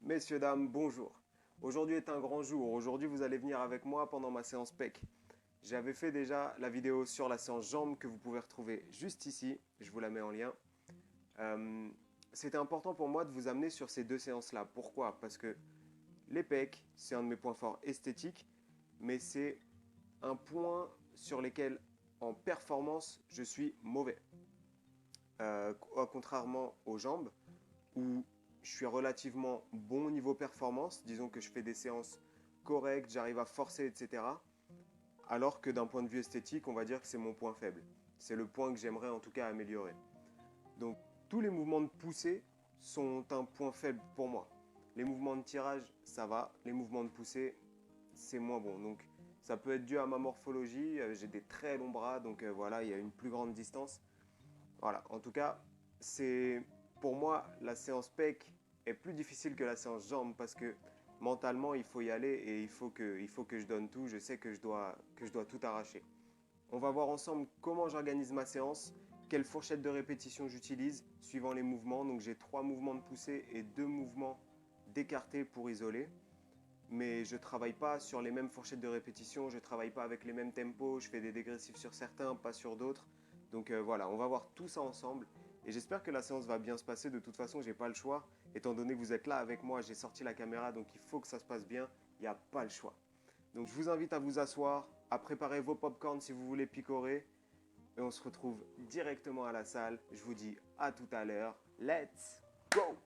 Messieurs, dames, bonjour. Aujourd'hui est un grand jour. Aujourd'hui, vous allez venir avec moi pendant ma séance PEC. J'avais fait déjà la vidéo sur la séance jambes que vous pouvez retrouver juste ici. Je vous la mets en lien. Euh, C'était important pour moi de vous amener sur ces deux séances-là. Pourquoi? Parce que les pecs, c'est un de mes points forts esthétiques, mais c'est un point sur lequel, en performance, je suis mauvais. Contrairement aux jambes, où je suis relativement bon niveau performance, disons que je fais des séances correctes, j'arrive à forcer, etc. Alors que d'un point de vue esthétique, on va dire que c'est mon point faible. C'est le point que j'aimerais en tout cas améliorer. Donc tous les mouvements de poussée sont un point faible pour moi. Les mouvements de tirage, ça va. Les mouvements de poussée, c'est moins bon. Donc ça peut être dû à ma morphologie. J'ai des très longs bras, donc voilà, il y a une plus grande distance. Voilà, en tout cas, c'est pour moi la séance pec est plus difficile que la séance jambes parce que mentalement il faut y aller et il faut que je donne tout. Je sais que je dois tout arracher. On va voir ensemble comment j'organise ma séance, quelle fourchette de répétition j'utilise suivant les mouvements. Donc j'ai 3 mouvements de poussée et 2 mouvements d'écarté pour isoler. Mais je ne travaille pas sur les mêmes fourchettes de répétition, je ne travaille pas avec les mêmes tempos, je fais des dégressifs sur certains, pas sur d'autres. Donc voilà, on va voir tout ça ensemble. Et j'espère que la séance va bien se passer. De toute façon, j'ai pas le choix. Étant donné que vous êtes là avec moi, j'ai sorti la caméra, donc il faut que ça se passe bien. Il n'y a pas le choix. Donc je vous invite à vous asseoir, à préparer vos popcorns si vous voulez picorer. Et on se retrouve directement à la salle. Je vous dis à tout à l'heure. Let's go!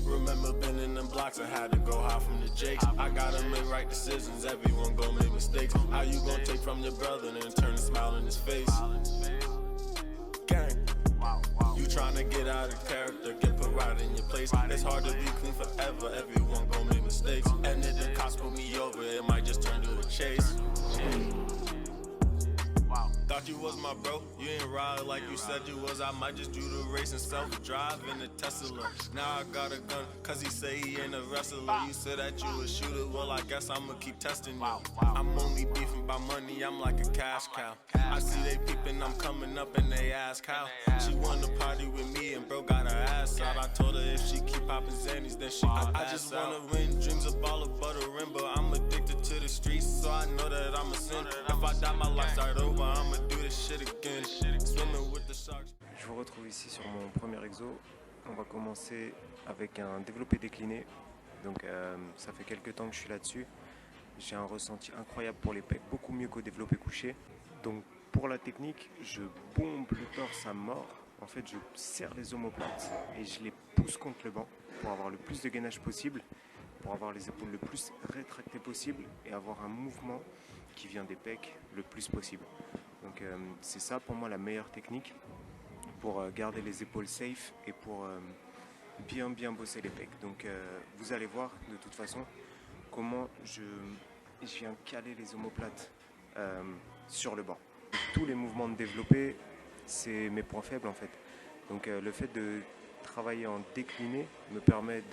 Remember been in them blocks and had to go hide from the jakes. I gotta make right decisions, everyone gon' make mistakes. How you gon' take from your brother and turn a smile in his face? Gang, you tryna get out of character, get put right in your place. It's hard to be clean forever, everyone gon' make mistakes. And if the cops pull me over, it might just turn to a chase. Thought you was my bro, you ain't ride like you said you was. I might just do the race and self-drive in the Tesla. Now I got a gun, cause he say he ain't a wrestler. You said that you a shooter, well I guess I'ma keep testing you. I'm only beefing by money, I'm like a cash cow. I see they peeping, I'm coming up and they ask how. She wanna party with me and bro got her ass out. I told her if she keep popping Xannies, then she gon' pass out. I just wanna win, dreams of ball of butter rim, but I'm addicted to the streets, so I know that I'm a sin. If I die, my life start over, I'ma do this shit again. Swimming with the sharks. Je vous retrouve ici sur mon premier exo. On va commencer avec un développé décliné. Donc ça fait quelques temps que je suis là-dessus. J'ai un ressenti incroyable pour les pecs, beaucoup mieux qu'au développé couché. Donc pour la technique, je bombe le torse à mort. En fait, je serre les omoplates et je les pousse contre le banc pour avoir le plus de gainage possible, pour avoir les épaules le plus rétractées possible et avoir un mouvement qui vient des pecs le plus possible. Donc c'est ça pour moi la meilleure technique pour garder les épaules safe et pour bien bosser les pecs. Donc vous allez voir de toute façon comment je viens caler les omoplates sur le banc. Tous les mouvements de développé, c'est mes points faibles en fait. Donc le fait de travailler en décliné me permet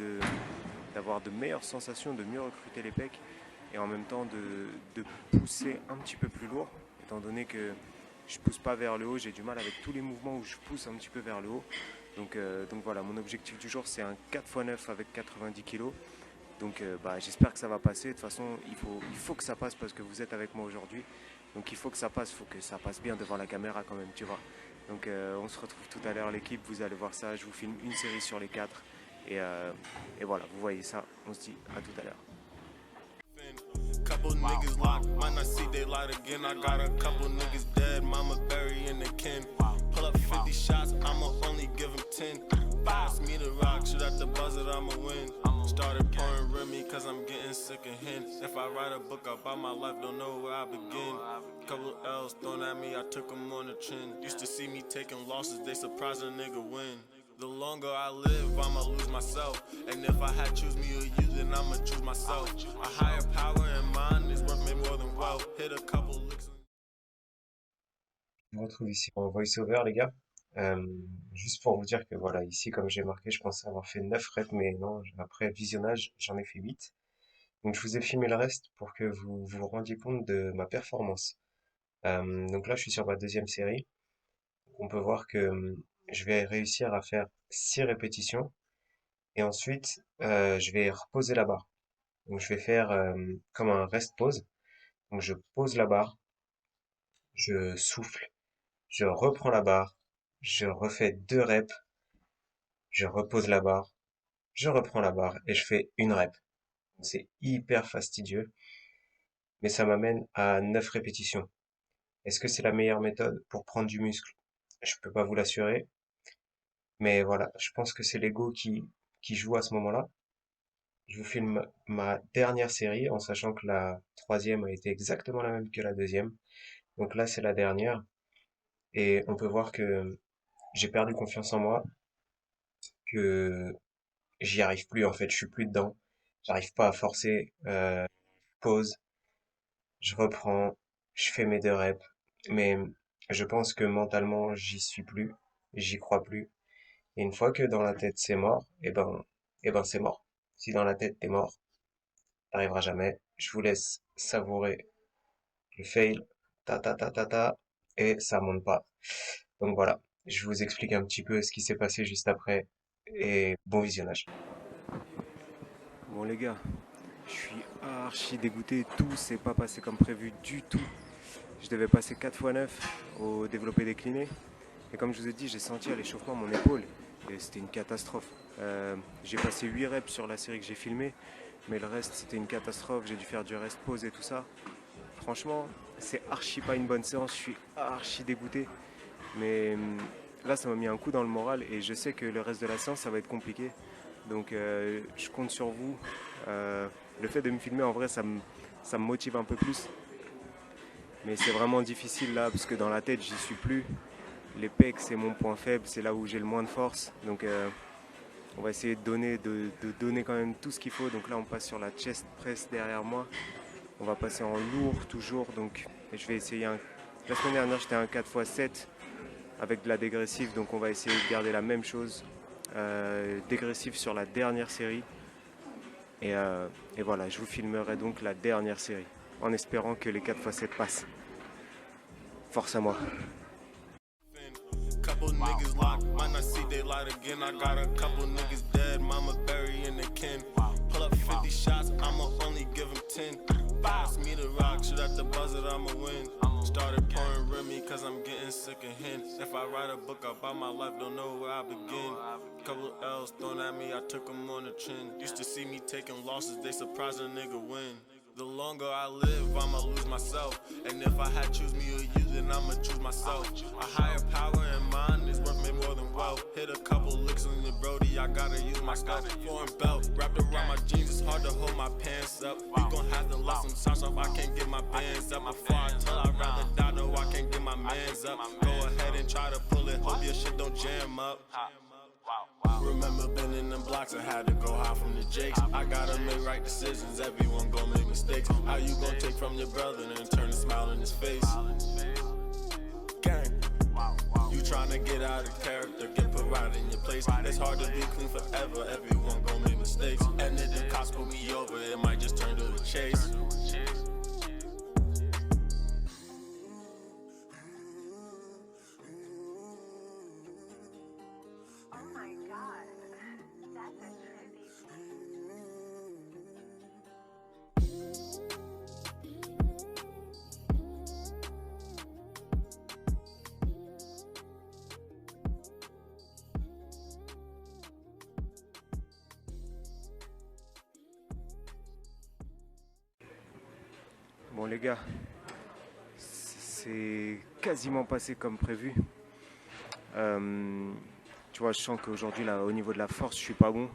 d'avoir de meilleures sensations, de mieux recruter les pecs et en même temps de pousser un petit peu plus lourd, étant donné que je pousse pas vers le haut, j'ai du mal avec tous les mouvements où je pousse un petit peu vers le haut. Donc voilà, mon objectif du jour c'est un 4x9 avec 90 kg. Donc j'espère que ça va passer. De toute façon, il faut que ça passe parce que vous êtes avec moi aujourd'hui. Donc il faut que ça passe bien devant la caméra quand même, tu vois. Donc on se retrouve tout à l'heure l'équipe, vous allez voir ça, je vous filme une série sur les 4. Et voilà, vous voyez ça, on se dit à tout à l'heure. Couple niggas locked, might not see daylight again. I got a couple niggas dead, mama burying their kin. Pull up 50 shots, I'ma only give them 10. Pass me the rock, shoot at the buzzer, I'ma win. Started pouring Remy cause I'm getting sick of hints. If I write a book about my life, don't know where I begin. Couple L's thrown at me, I took them on the chin. Used to see me taking losses, they surprised a nigga win. The longer I live, I'ma lose myself. And if I had choose me or you, then I'ma choose myself. A higher power in mind is worth me more than wealth. Hit a couple licks. Je me retrouve ici en voice-over, les gars. Juste pour vous dire que voilà, ici, comme j'ai marqué, je pensais avoir fait 9 reps, mais non, après visionnage, j'en ai fait 8. Donc je vous ai filmé le reste pour que vous vous rendiez compte de ma performance. Donc là, je suis sur ma deuxième série. On peut voir que je vais réussir à faire 6 répétitions et ensuite je vais reposer la barre. Donc je vais faire comme un rest pause. Donc je pose la barre, je souffle, je reprends la barre, je refais 2 reps, je repose la barre, je reprends la barre et je fais une rep. C'est hyper fastidieux, mais ça m'amène à 9 répétitions. Est-ce que c'est la meilleure méthode pour prendre du muscle? Je peux pas vous l'assurer, mais voilà, je pense que c'est l'ego qui joue à ce moment-là. Je vous filme ma dernière série en sachant que la troisième a été exactement la même que la deuxième. Donc là, c'est la dernière et on peut voir que j'ai perdu confiance en moi, que j'y arrive plus en fait, je suis plus dedans. J'arrive pas à forcer. Pause, je reprends, je fais mes 2 reps, mais je pense que mentalement, j'y suis plus, j'y crois plus. Et une fois que dans la tête c'est mort, eh ben c'est mort. Si dans la tête t'es mort, t'arriveras jamais. Je vous laisse savourer le fail, et ça monte pas. Donc voilà, je vous explique un petit peu ce qui s'est passé juste après, et bon visionnage. Bon les gars, je suis archi dégoûté, tout s'est pas passé comme prévu du tout. Je devais passer 4 fois 9 au développé décliné. Et comme je vous ai dit, j'ai senti à l'échauffement mon épaule. Et c'était une catastrophe. J'ai passé 8 reps sur la série que j'ai filmée. Mais le reste, c'était une catastrophe. J'ai dû faire du rest pause et tout ça. Franchement, c'est archi pas une bonne séance. Je suis archi dégoûté. Mais là, ça m'a mis un coup dans le moral. Et je sais que le reste de la séance, ça va être compliqué. Donc je compte sur vous. Le fait de me filmer, en vrai, ça me motive un peu plus. Mais c'est vraiment difficile là, parce que dans la tête, j'y suis plus. Les pecs, c'est mon point faible, c'est là où j'ai le moins de force. Donc on va essayer de donner quand même tout ce qu'il faut. Donc là, on passe sur la chest press derrière moi. On va passer en lourd toujours. Donc je vais essayer La semaine dernière, j'étais un 4x7 avec de la dégressive. Donc on va essayer de garder la même chose. Dégressive sur la dernière série. Et voilà, je vous filmerai donc la dernière série. En espérant que les 4x7 passent. Force à moi. Couple niggas locked, might not see daylight again. I got a couple niggas dead, mama burying the kin. Pull up 50 shots, I'ma only give him 10. Pass me the rock, shoot at the buzzer, I'ma win. Started pouring Remy cause I'm getting sick of hints. If I write a book about my life, don't know where I begin. Couple L's thrown at me, I took them on the chin. Used to see me taking losses, they surprised a nigga win. The longer I live, I'ma lose myself. And if I had choose me or you, then I'ma choose myself. A higher power in mind is worth me more than wealth. Hit a couple licks on your Brody, I gotta use my stuff. Foreign belt wrapped around my jeans, it's hard to hold my pants up. We gon' have to let some socks off, I can't get my bands up. Before I tell, I'd rather die, no, I can't get my mans up. Go ahead and try to pull it, hope your shit don't jam up. Remember been in them blocks, I had to go high from the jakes. I gotta make right decisions, everyone gon' make mistakes. How you gon' take from your brother and turn a smile in his face? Gang, you tryna get out of character, get put right in your place. It's hard to be clean forever, everyone gon' make mistakes. And if the cops pull me over, it might just turn to a chase. Bon les gars, c'est quasiment passé comme prévu. Tu vois, je sens qu'aujourd'hui, là, au niveau de la force, je suis pas bon.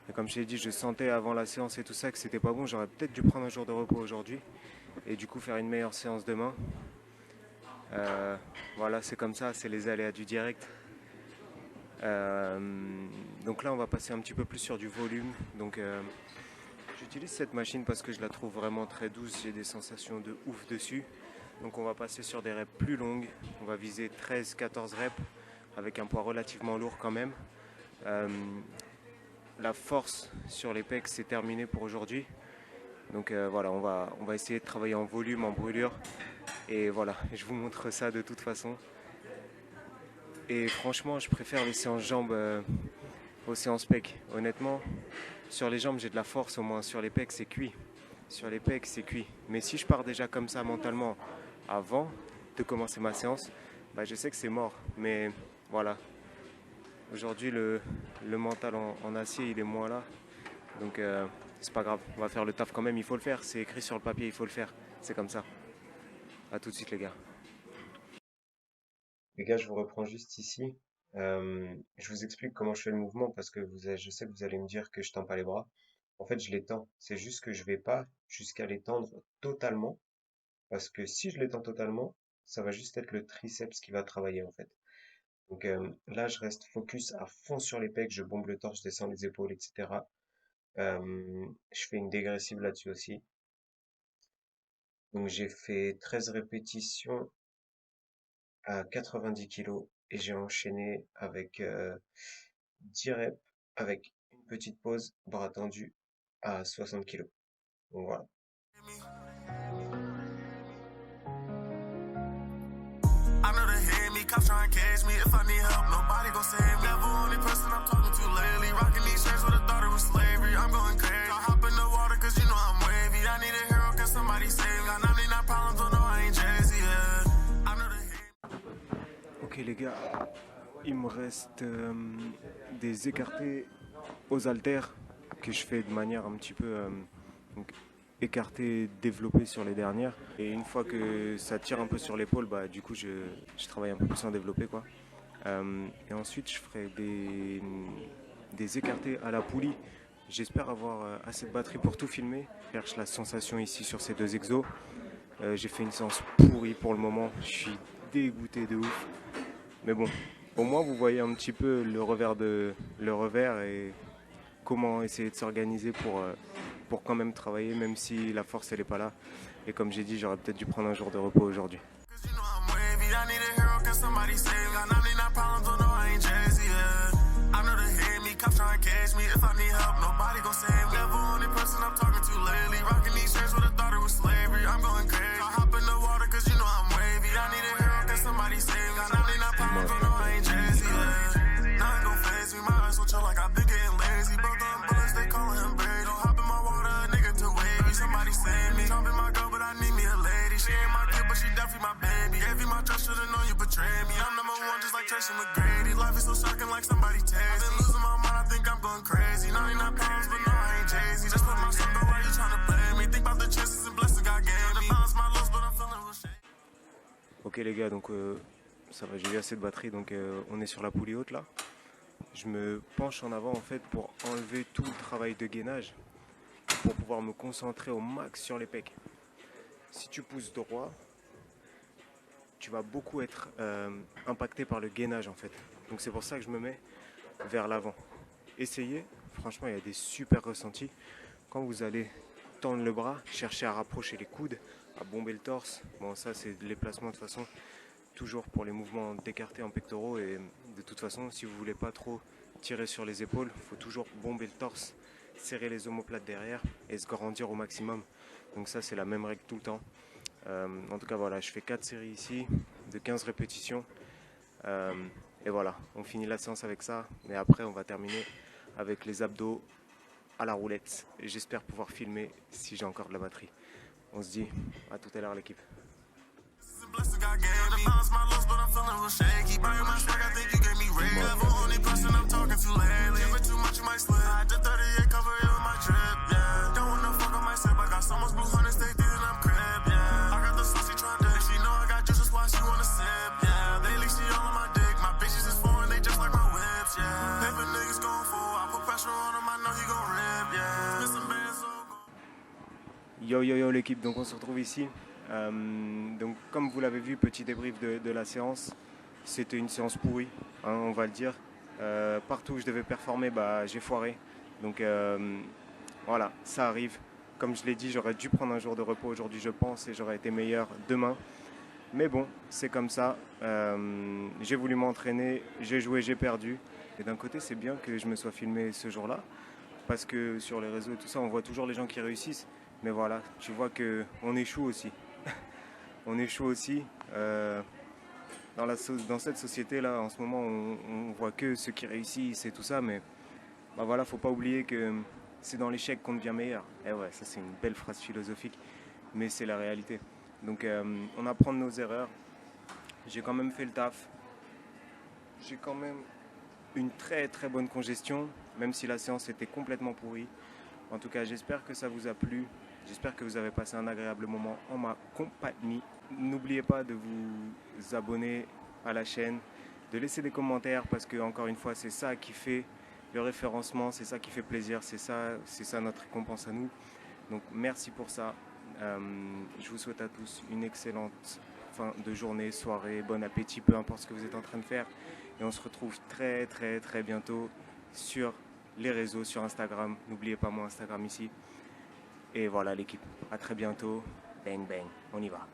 Et comme je t'ai dit, je sentais avant la séance et tout ça que c'était pas bon. J'aurais peut-être dû prendre un jour de repos aujourd'hui et du coup faire une meilleure séance demain. Voilà, c'est comme ça, c'est les aléas du direct. Donc là, on va passer un petit peu plus sur du volume. Donc j'utilise cette machine parce que je la trouve vraiment très douce. J'ai des sensations de ouf dessus. Donc on va passer sur des reps plus longues. On va viser 13-14 reps avec un poids relativement lourd quand même. La force sur les pecs, c'est terminé pour aujourd'hui. Donc voilà, on va essayer de travailler en volume, en brûlure. Et voilà, je vous montre ça de toute façon. Et franchement, je préfère les séances jambes aux séances pecs. Honnêtement, sur les jambes, j'ai de la force au moins. Sur les pecs, c'est cuit. Sur les pecs, c'est cuit. Mais si je pars déjà comme ça mentalement avant de commencer ma séance, bah, je sais que c'est mort. Mais voilà, aujourd'hui, le mental en acier, il est moins là. Donc c'est pas grave, on va faire le taf quand même, il faut le faire. C'est écrit sur le papier, il faut le faire. C'est comme ça. À tout de suite les gars. Les gars, je vous reprends juste ici. Je vous explique comment je fais le mouvement parce que je sais que vous allez me dire que je tends pas les bras. En fait, je les tends. C'est juste que je vais pas jusqu'à les tendre totalement parce que si je les tends totalement, ça va juste être le triceps qui va travailler en fait. Donc là, je reste focus à fond sur les pecs, je bombe le torse, je descends les épaules, etc. Je fais une dégressive là-dessus aussi. Donc j'ai fait 13 répétitions à 90 kilos et j'ai enchaîné avec 10 reps avec une petite pause, bras tendus à 60 kilos. Donc voilà. I know they hate me, cops trying to catch me. If I need help, nobody gon' save me. Never only person I'm talking to lately. Rocking these chains with a thought it was slavery. I'm going crazy. I hop in the water cause you know I'm wavy. I need a hero, can somebody save me? Got 99 problems, don't know I ain't Jay-Z, yeah. I know they hate me. Ok les gars, il me reste des écartés aux haltères que je fais de manière un petit peu donc, écartée, développée sur les dernières. Et une fois que ça tire un peu sur l'épaule, bah, du coup je travaille un peu plus en développé quoi. Et ensuite je ferai des écartés à la poulie. J'espère avoir assez de batterie pour tout filmer. Je cherche la sensation ici sur ces deux exos. J'ai fait une séance pourrie pour le moment. Je suis dégoûté de ouf. Mais bon, au moins vous voyez un petit peu le revers et comment essayer de s'organiser pour quand même travailler, même si la force elle est pas là. Et comme j'ai dit, j'aurais peut-être dû prendre un jour de repos aujourd'hui. Cause you know I'm wavy. I need a hero, can somebody save me? Got 99 problems, don't know I ain't Jay-Z, yeah. I know they hate me, cops trying to catch me. If I need help, nobody gon' save me. Never only person I'm talking to lately. Rocking these chains with a thought it was slavery. I'm going crazy. I hop in the water cause you know I'm wavy. I need a hero, can somebody save me? Got 99 problems, don't know I ain't Jay-Z, yeah. Nothing gon' phase me, my eyes will chill like I've been getting lazy. Both them bullets, they calling him Brady. Don't hop in my water, a nigga to wavy. Somebody save me. Jumping my girl, but I need me a lady. She ain't my kid, but she definitely my baby. Gave you my trust, should've known you betrayed me. I'm number one, just like Tracy McGrady. Life is so shocking, like somebody tased me. Losing my mind, I think I'm going crazy. 99 pounds, but no, I ain't Jay-Z. Just put my son, why you tryna play me? Think about the chances and blessings God gave me. Balance my loss, but I'm feeling real shady. Ok les gars, donc ça va, j'ai eu assez de batterie, donc on est sur la poulie haute là. Je me penche en avant en fait pour enlever tout le travail de gainage, pour pouvoir me concentrer au max sur les pecs. Si tu pousses droit, tu vas beaucoup être impacté par le gainage en fait. Donc c'est pour ça que je me mets vers l'avant. Essayez, franchement il y a des super ressentis. Quand vous allez tendre le bras, chercher à rapprocher les coudes, à bomber le torse. Bon ça c'est les placements de toute façon, toujours pour les mouvements d'écarté en pectoraux. Et de toute façon si vous voulez pas trop tirer sur les épaules, il faut toujours bomber le torse, serrer les omoplates derrière et se grandir au maximum. Donc ça c'est la même règle tout le temps. En tout cas voilà, je fais 4 séries ici de 15 répétitions. Et voilà, on finit la séance avec ça. Mais après on va terminer avec les abdos à la roulette. Et j'espère pouvoir filmer si j'ai encore de la batterie. On se dit à tout à l'heure l'équipe. Blessings God gave me. Balance my loss, but I'm feeling real shaky. Buying my swag, I think you gave me red. Never only person I'm talking to lately. Give it too much, you might slip. I did 38, cover it with my drip, yeah. Don't wanna fuck on my sip. I got so much blue hundreds, they thinking I'm crib, yeah. I got the sauce, she tryna dip. She know I got juice, that's why she wanna sip, yeah. They leak, she all on my dick. My bitches is foreign, they just like my whips, yeah. Paper niggas going full. I put pressure on him, I know he gon' rip, yeah. Spit some bands, so Yo yo yo l'équipe, donc on se retrouve ici. Donc comme vous l'avez vu, petit débrief de la séance. C'était une séance pourrie, hein, on va le dire. Partout où je devais performer, bah, j'ai foiré. Donc voilà, ça arrive. Comme je l'ai dit, j'aurais dû prendre un jour de repos aujourd'hui, je pense, et j'aurais été meilleur demain. Mais bon, c'est comme ça. J'ai voulu m'entraîner, j'ai joué, j'ai perdu. Et d'un côté, c'est bien que je me sois filmé ce jour-là, parce que sur les réseaux et tout ça, on voit toujours les gens qui réussissent. Mais voilà, tu vois que on échoue aussi. On échoue aussi. Dans cette société-là, en ce moment, on voit que ceux qui réussissent et tout ça, mais bah voilà, faut pas oublier que c'est dans l'échec qu'on devient meilleur. Et ouais, ça c'est une belle phrase philosophique, mais c'est la réalité. Donc on apprend de nos erreurs. J'ai quand même fait le taf. J'ai quand même une très très bonne congestion, même si la séance était complètement pourrie. En tout cas, j'espère que ça vous a plu. J'espère que vous avez passé un agréable moment en ma compagnie. N'oubliez pas de vous abonner à la chaîne, de laisser des commentaires parce que encore une fois, c'est ça qui fait le référencement, c'est ça qui fait plaisir, c'est ça notre récompense à nous. Donc merci pour ça. Je vous souhaite à tous une excellente fin de journée, soirée, bon appétit, peu importe ce que vous êtes en train de faire. Et on se retrouve très très très bientôt sur les réseaux, sur Instagram. N'oubliez pas mon Instagram ici. Et voilà l'équipe. À très bientôt. Bang bang. On y va.